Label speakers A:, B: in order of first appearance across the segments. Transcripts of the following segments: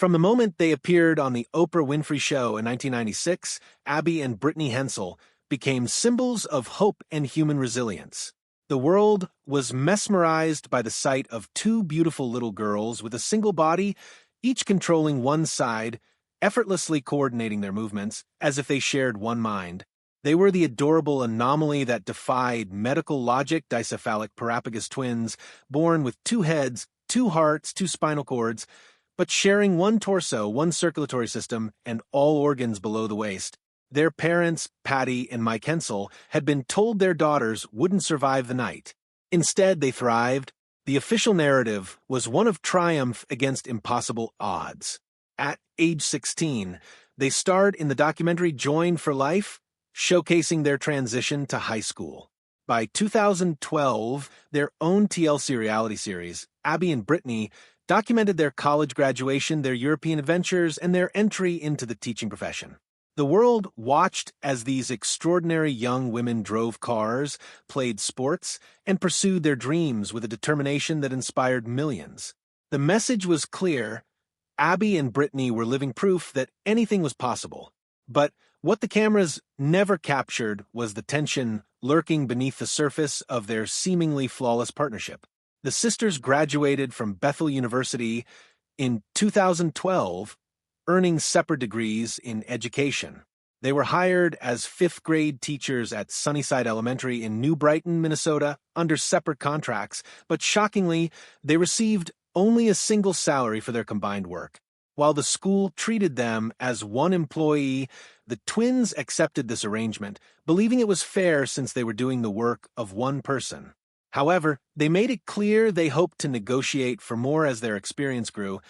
A: From the moment they appeared on The Oprah Winfrey Show in 1996, Abby and Brittany Hensel became symbols of hope and human resilience. The world was mesmerized by the sight of two beautiful little girls with a single body, each controlling one side, effortlessly coordinating their movements as if they shared one mind. They were the adorable anomaly that defied medical logic, dicephalic parapagus twins, born with two heads, two hearts, two spinal cords, but sharing one torso, one circulatory system, and all organs below the waist. Their parents, Patty and Mike Hensel, had been told their daughters wouldn't survive the night. Instead, they thrived. The official narrative was one of triumph against impossible odds. At age 16, they starred in the documentary Joined for Life, showcasing their transition to high school. By 2012, their own TLC reality series, Abby and Brittany, documented their college graduation, their European adventures, and their entry into the teaching profession. The world watched as these extraordinary young women drove cars, played sports, and pursued their dreams with a determination that inspired millions. The message was clear. Abby and Brittany were living proof that anything was possible. But what the cameras never captured was the tension lurking beneath the surface of their seemingly flawless partnership. The sisters graduated from Bethel University in 2012, earning separate degrees in education. They were hired as fifth-grade teachers at Sunnyside Elementary in New Brighton, Minnesota, under separate contracts, but shockingly, they received only a single salary for their combined work. While the school treated them as one employee, the twins accepted this arrangement, believing it was fair since they were doing the work of one person. However, they made it clear they hoped to negotiate for more as their experience grew,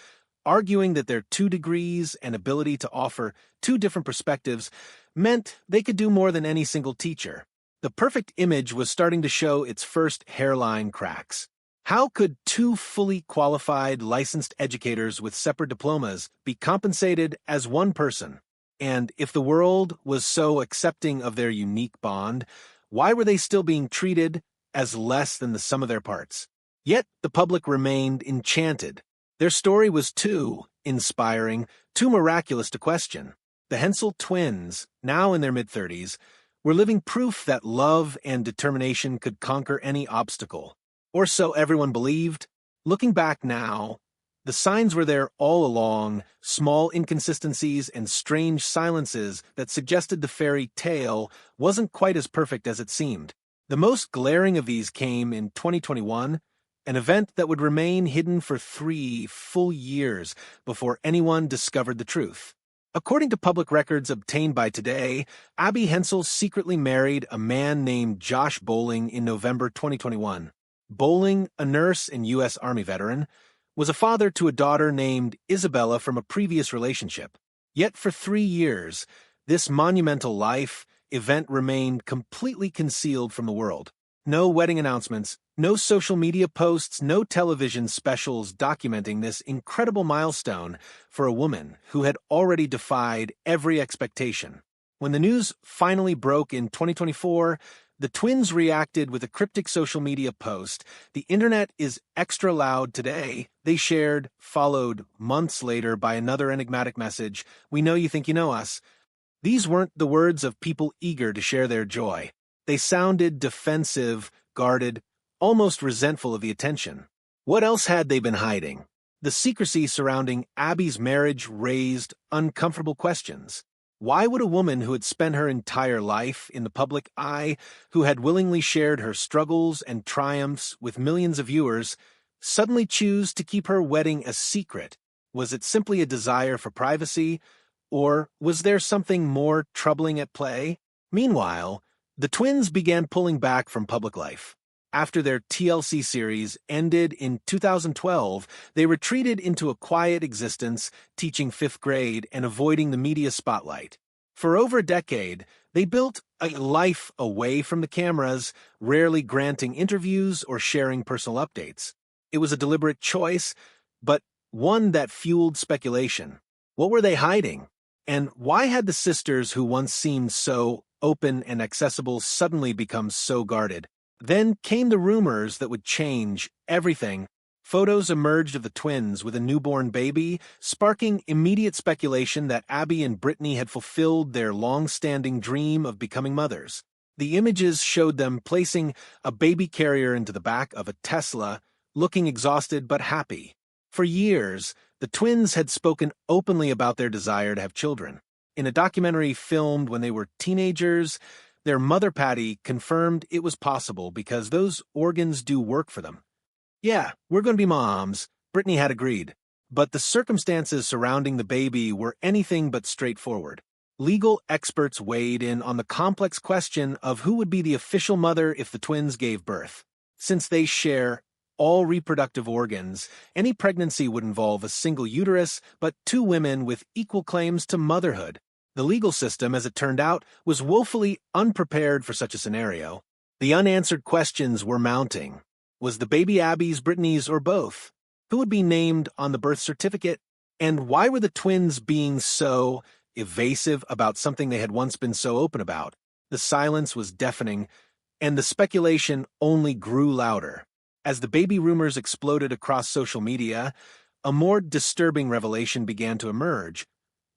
A: arguing that their 2 degrees and ability to offer 2 different perspectives meant they could do more than any single teacher. The perfect image was starting to show its first hairline cracks. How could 2 fully qualified licensed educators with separate diplomas be compensated as one person? And if the world was so accepting of their unique bond, why were they still being treated as less than the sum of their parts? Yet the public remained enchanted. Their story was too inspiring, too miraculous to question. The Hensel twins, now in their mid-30s, were living proof that love and determination could conquer any obstacle. Or so everyone believed. Looking back now, the signs were there all along, small inconsistencies and strange silences that suggested the fairy tale wasn't quite as perfect as it seemed. The most glaring of these came in 2021, an event that would remain hidden for 3 full years before anyone discovered the truth. According to public records obtained by Today, Abby Hensel secretly married a man named Josh Bowling in November 2021. Bowling, a nurse and U.S. Army veteran, was a father to a daughter named Isabella from a previous relationship. Yet for 3 years, this monumental life event remained completely concealed from the world. No wedding announcements, no social media posts, no television specials documenting this incredible milestone for a woman who had already defied every expectation. When the news finally broke in 2024, the twins reacted with a cryptic social media post. "The internet is extra loud today," they shared, followed months later by another enigmatic message, "We know you think you know us." These weren't the words of people eager to share their joy. They sounded defensive, guarded, almost resentful of the attention. What else had they been hiding? The secrecy surrounding Abby's marriage raised uncomfortable questions. Why would a woman who had spent her entire life in the public eye, who had willingly shared her struggles and triumphs with millions of viewers, suddenly choose to keep her wedding a secret? Was it simply a desire for privacy, or was there something more troubling at play? Meanwhile, the twins began pulling back from public life. After their TLC series ended in 2012, they retreated into a quiet existence, teaching 5th grade and avoiding the media spotlight. For over a decade, they built a life away from the cameras, rarely granting interviews or sharing personal updates. It was a deliberate choice, but one that fueled speculation. What were they hiding? And why had the sisters who once seemed so open and accessible suddenly become so guarded? Then came the rumors that would change everything. Photos emerged of the twins with a newborn baby, sparking immediate speculation that Abby and Brittany had fulfilled their long-standing dream of becoming mothers. The images showed them placing a baby carrier into the back of a Tesla, looking exhausted but happy. For years, the twins had spoken openly about their desire to have children. In a documentary filmed when they were teenagers, their mother Patty confirmed it was possible because those organs do work for them. "Yeah, we're going to be moms," Brittany had agreed. But the circumstances surrounding the baby were anything but straightforward. Legal experts weighed in on the complex question of who would be the official mother if the twins gave birth. Since they share all reproductive organs, any pregnancy would involve a single uterus, but two women with equal claims to motherhood. The legal system, as it turned out, was woefully unprepared for such a scenario. The unanswered questions were mounting. Was the baby Abby's, Brittany's, or both? Who would be named on the birth certificate? And why were the twins being so evasive about something they had once been so open about? The silence was deafening, and the speculation only grew louder. As the baby rumors exploded across social media, a more disturbing revelation began to emerge.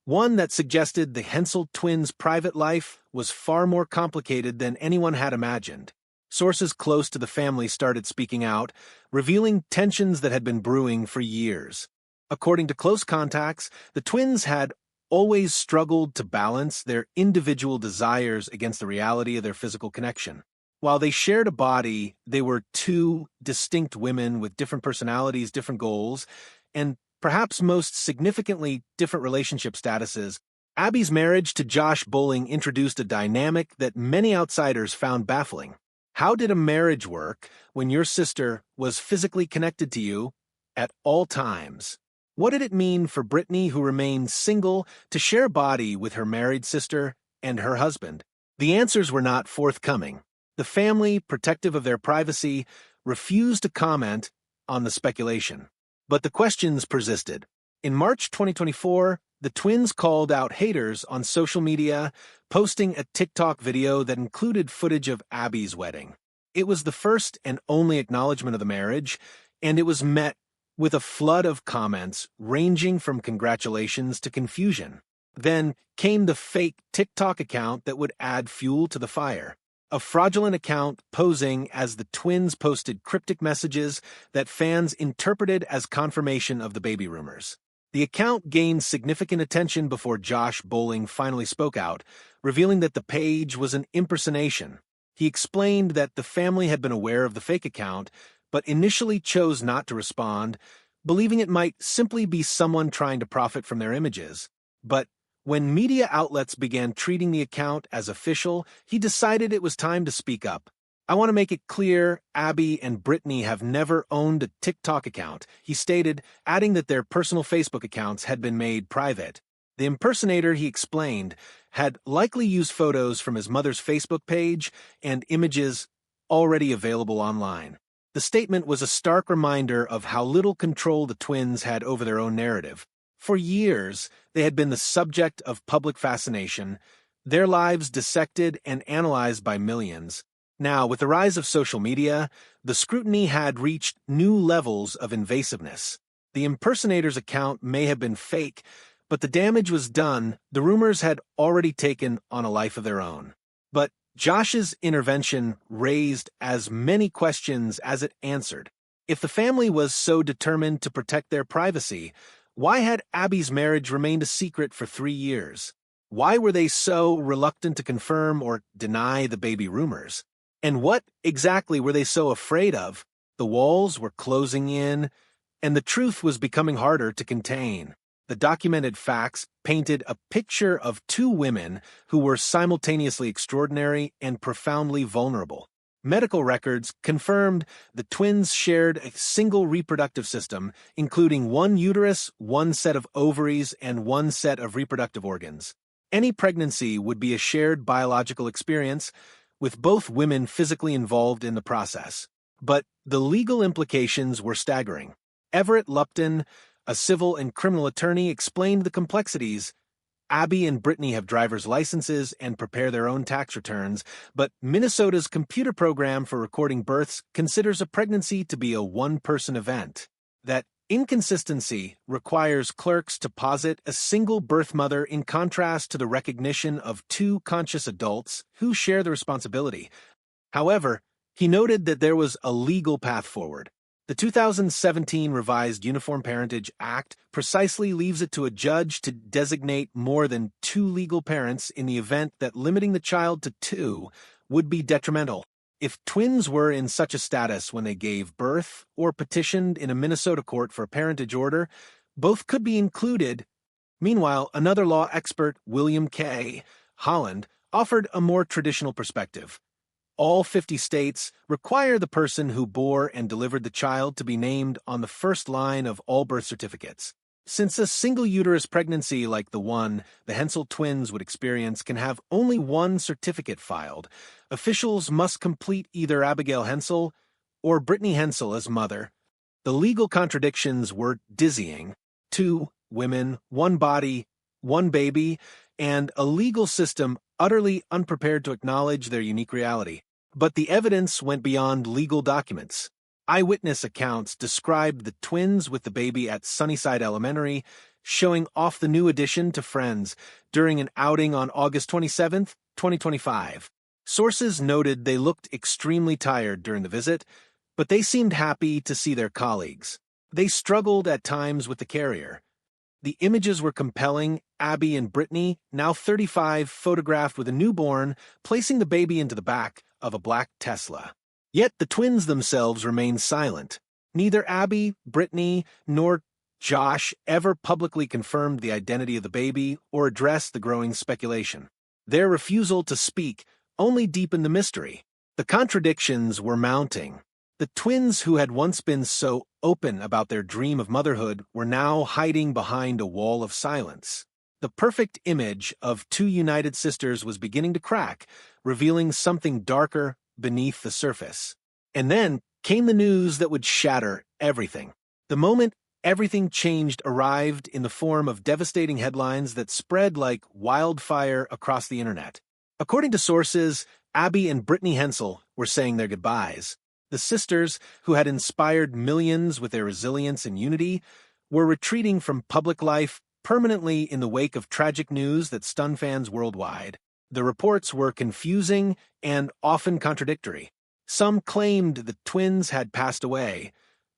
A: One that suggested the Hensel twins' private life was far more complicated than anyone had imagined. Sources close to the family started speaking out, revealing tensions that had been brewing for years. According to close contacts, the twins had always struggled to balance their individual desires against the reality of their physical connection. While they shared a body, they were two distinct women with different personalities, different goals, and perhaps most significantly, different relationship statuses. Abby's marriage to Josh Bowling introduced a dynamic that many outsiders found baffling. How did a marriage work when your sister was physically connected to you at all times? What did it mean for Brittany, who remained single, to share a body with her married sister and her husband? The answers were not forthcoming. The family, protective of their privacy, refused to comment on the speculation. But the questions persisted. In March 2024, the twins called out haters on social media, posting a TikTok video that included footage of Abby's wedding. It was the first and only acknowledgement of the marriage, and it was met with a flood of comments ranging from congratulations to confusion. Then came the fake TikTok account that would add fuel to the fire. A fraudulent account posing as the twins posted cryptic messages that fans interpreted as confirmation of the baby rumors. The account gained significant attention before Josh Bowling finally spoke out, revealing that the page was an impersonation. He explained that the family had been aware of the fake account, but initially chose not to respond, believing it might simply be someone trying to profit from their images. But when media outlets began treating the account as official, he decided it was time to speak up. "I want to make it clear, Abby and Brittany have never owned a TikTok account," he stated, adding that their personal Facebook accounts had been made private. The impersonator, he explained, had likely used photos from his mother's Facebook page and images already available online. The statement was a stark reminder of how little control the twins had over their own narrative. For years, they had been the subject of public fascination, their lives dissected and analyzed by millions. Now, with the rise of social media, the scrutiny had reached new levels of invasiveness. The impersonator's account may have been fake, but the damage was done. The rumors had already taken on a life of their own. But Josh's intervention raised as many questions as it answered. If the family was so determined to protect their privacy, why had Abby's marriage remained a secret for 3 years? Why were they so reluctant to confirm or deny the baby rumors? And what exactly were they so afraid of? The walls were closing in, and the truth was becoming harder to contain. The documented facts painted a picture of two women who were simultaneously extraordinary and profoundly vulnerable. Medical records confirmed the twins shared a single reproductive system, including one uterus, one set of ovaries, and one set of reproductive organs. Any pregnancy would be a shared biological experience, with both women physically involved in the process. But the legal implications were staggering. Everett Lupton, a civil and criminal attorney, explained the complexities. Abby and Brittany have driver's licenses and prepare their own tax returns, but Minnesota's computer program for recording births considers a pregnancy to be a one-person event. That inconsistency requires clerks to posit a single birth mother in contrast to the recognition of two conscious adults who share the responsibility. However, he noted that there was a legal path forward. The 2017 Revised Uniform Parentage Act precisely leaves it to a judge to designate more than two legal parents in the event that limiting the child to two would be detrimental. If twins were in such a status when they gave birth or petitioned in a Minnesota court for a parentage order, both could be included. Meanwhile, another law expert, William K. Holland, offered a more traditional perspective. All 50 states require the person who bore and delivered the child to be named on the first line of all birth certificates. Since a single uterus pregnancy like the one the Hensel twins would experience can have only one certificate filed, officials must complete either Abigail Hensel or Brittany Hensel as mother. The legal contradictions were dizzying. Two women, one body, one baby, and a legal system utterly unprepared to acknowledge their unique reality. But the evidence went beyond legal documents. Eyewitness accounts described the twins with the baby at Sunnyside Elementary, showing off the new addition to friends during an outing on August 27, 2025. Sources noted they looked extremely tired during the visit, but they seemed happy to see their colleagues. They struggled at times with the carrier. The images were compelling. Abby and Brittany, now 35, photographed with a newborn, placing the baby into the back of a black Tesla. Yet the twins themselves remained silent. Neither Abby, Brittany, nor Josh ever publicly confirmed the identity of the baby or addressed the growing speculation. Their refusal to speak only deepened the mystery. The contradictions were mounting. The twins who had once been so open about their dream of motherhood were now hiding behind a wall of silence. The perfect image of two united sisters was beginning to crack, revealing something darker beneath the surface. And then came the news that would shatter everything. The moment everything changed arrived in the form of devastating headlines that spread like wildfire across the internet. According to sources, Abby and Brittany Hensel were saying their goodbyes. The sisters, who had inspired millions with their resilience and unity, were retreating from public life permanently in the wake of tragic news that stunned fans worldwide. The reports were confusing and often contradictory. Some claimed the twins had passed away,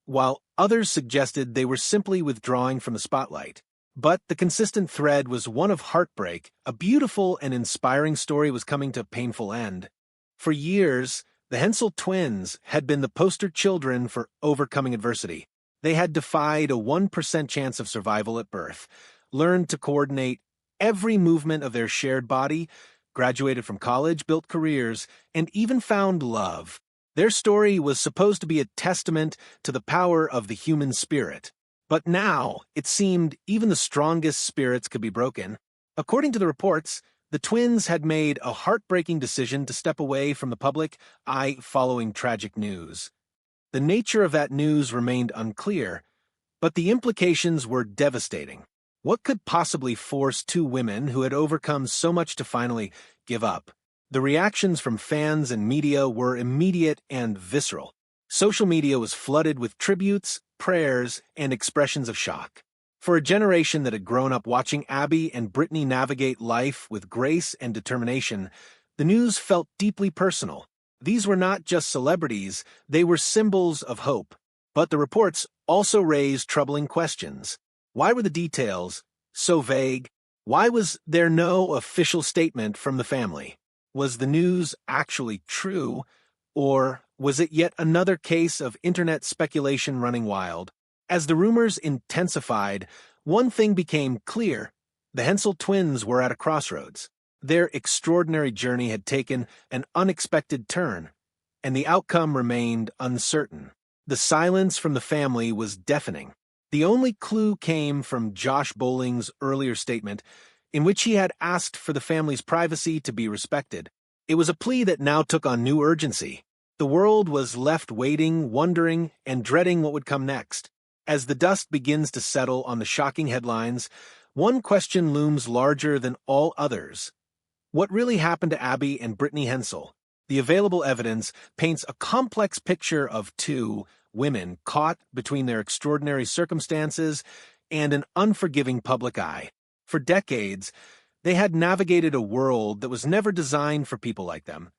A: while others suggested they were simply withdrawing from the spotlight. But the consistent thread was one of heartbreak. A beautiful and inspiring story was coming to a painful end. For years, the Hensel twins had been the poster children for overcoming adversity. They had defied a 1% chance of survival at birth, learned to coordinate every movement of their shared body, graduated from college, built careers, and even found love. Their story was supposed to be a testament to the power of the human spirit. But now, it seemed even the strongest spirits could be broken. According to the reports, the twins had made a heartbreaking decision to step away from the public eye following tragic news. The nature of that news remained unclear, but the implications were devastating. What could possibly force two women who had overcome so much to finally give up? The reactions from fans and media were immediate and visceral. Social media was flooded with tributes, prayers, and expressions of shock. For a generation that had grown up watching Abby and Brittany navigate life with grace and determination, the news felt deeply personal. These were not just celebrities, they were symbols of hope. But the reports also raised troubling questions. Why were the details so vague? Why was there no official statement from the family? Was the news actually true, or was it yet another case of internet speculation running wild? As the rumors intensified, one thing became clear. The Hensel twins were at a crossroads. Their extraordinary journey had taken an unexpected turn, and the outcome remained uncertain. The silence from the family was deafening. The only clue came from Josh Bowling's earlier statement, in which he had asked for the family's privacy to be respected. It was a plea that now took on new urgency. The world was left waiting, wondering, and dreading what would come next. As the dust begins to settle on the shocking headlines, one question looms larger than all others. What really happened to Abby and Brittany Hensel? The available evidence paints a complex picture of two women caught between their extraordinary circumstances and an unforgiving public eye. For decades, they had navigated a world that was never designed for people like them.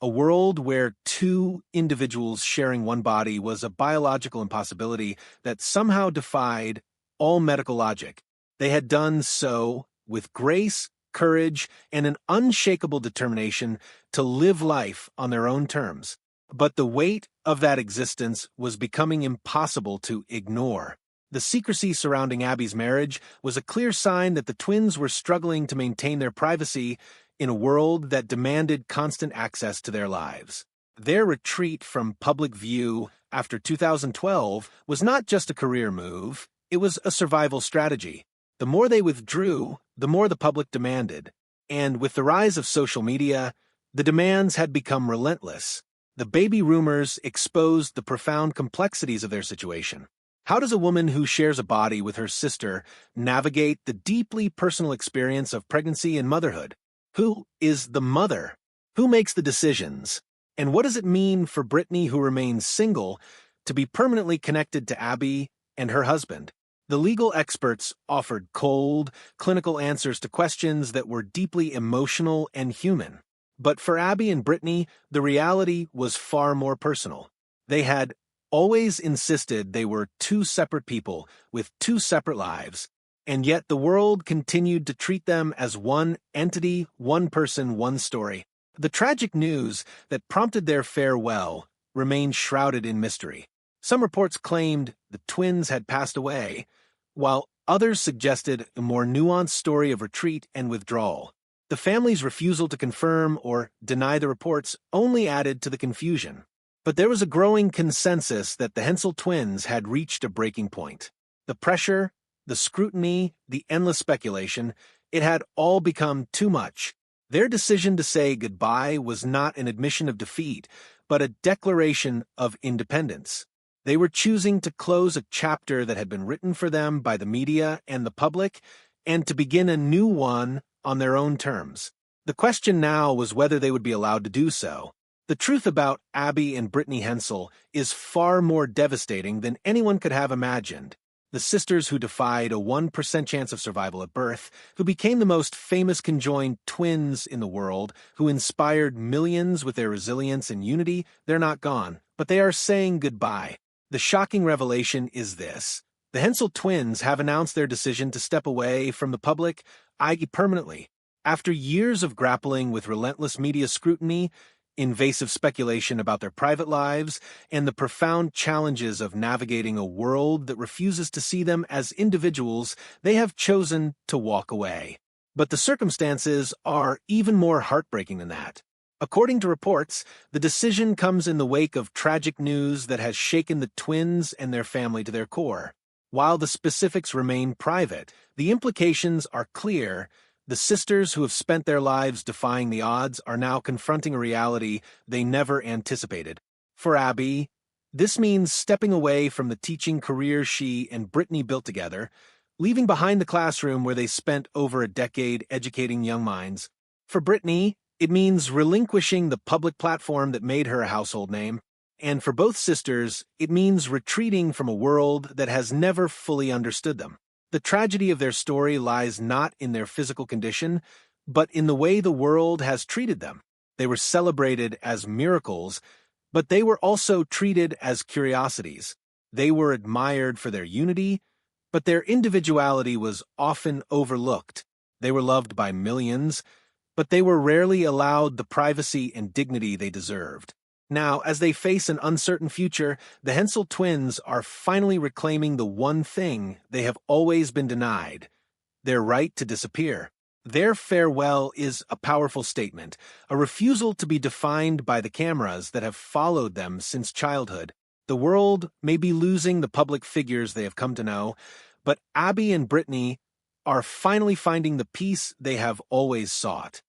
A: A world where two individuals sharing one body was a biological impossibility that somehow defied all medical logic. They had done so with grace, courage, and an unshakable determination to live life on their own terms. But the weight of that existence was becoming impossible to ignore. The secrecy surrounding Abby's marriage was a clear sign that the twins were struggling to maintain their privacy in a world that demanded constant access to their lives. Their retreat from public view after 2012 was not just a career move, it was a survival strategy. The more they withdrew, the more the public demanded. And with the rise of social media, the demands had become relentless. The baby rumors exposed the profound complexities of their situation. How does a woman who shares a body with her sister navigate the deeply personal experience of pregnancy and motherhood? Who is the mother? Who makes the decisions? And what does it mean for Brittany, who remains single, to be permanently connected to Abby and her husband? The legal experts offered cold, clinical answers to questions that were deeply emotional and human. But for Abby and Brittany, the reality was far more personal. They had always insisted they were two separate people with two separate lives. And yet the world continued to treat them as one entity, one person, one story. The tragic news that prompted their farewell remained shrouded in mystery. Some reports claimed the twins had passed away, while others suggested a more nuanced story of retreat and withdrawal. The family's refusal to confirm or deny the reports only added to the confusion. But there was a growing consensus that the Hensel twins had reached a breaking point. The pressure, the scrutiny, the endless speculation, it had all become too much. Their decision to say goodbye was not an admission of defeat, but a declaration of independence. They were choosing to close a chapter that had been written for them by the media and the public, and to begin a new one on their own terms. The question now was whether they would be allowed to do so. The truth about Abby and Brittany Hensel is far more devastating than anyone could have imagined. The sisters who defied a 1% chance of survival at birth, who became the most famous conjoined twins in the world, who inspired millions with their resilience and unity, they're not gone, but they are saying goodbye. The shocking revelation is this. The Hensel twins have announced their decision to step away from the public eye permanently. After years of grappling with relentless media scrutiny, invasive speculation about their private lives, and the profound challenges of navigating a world that refuses to see them as individuals, they have chosen to walk away. But the circumstances are even more heartbreaking than that. According to reports, the decision comes in the wake of tragic news that has shaken the twins and their family to their core. While the specifics remain private, the implications are clear. The sisters who have spent their lives defying the odds are now confronting a reality they never anticipated. For Abby, this means stepping away from the teaching career she and Brittany built together, leaving behind the classroom where they spent over a decade educating young minds. For Brittany, it means relinquishing the public platform that made her a household name. And for both sisters, it means retreating from a world that has never fully understood them. The tragedy of their story lies not in their physical condition, but in the way the world has treated them. They were celebrated as miracles, but they were also treated as curiosities. They were admired for their unity, but their individuality was often overlooked. They were loved by millions, but they were rarely allowed the privacy and dignity they deserved. Now, as they face an uncertain future, the Hensel twins are finally reclaiming the one thing they have always been denied: their right to disappear. Their farewell is a powerful statement, a refusal to be defined by the cameras that have followed them since childhood. The world may be losing the public figures they have come to know, but Abby and Brittany are finally finding the peace they have always sought.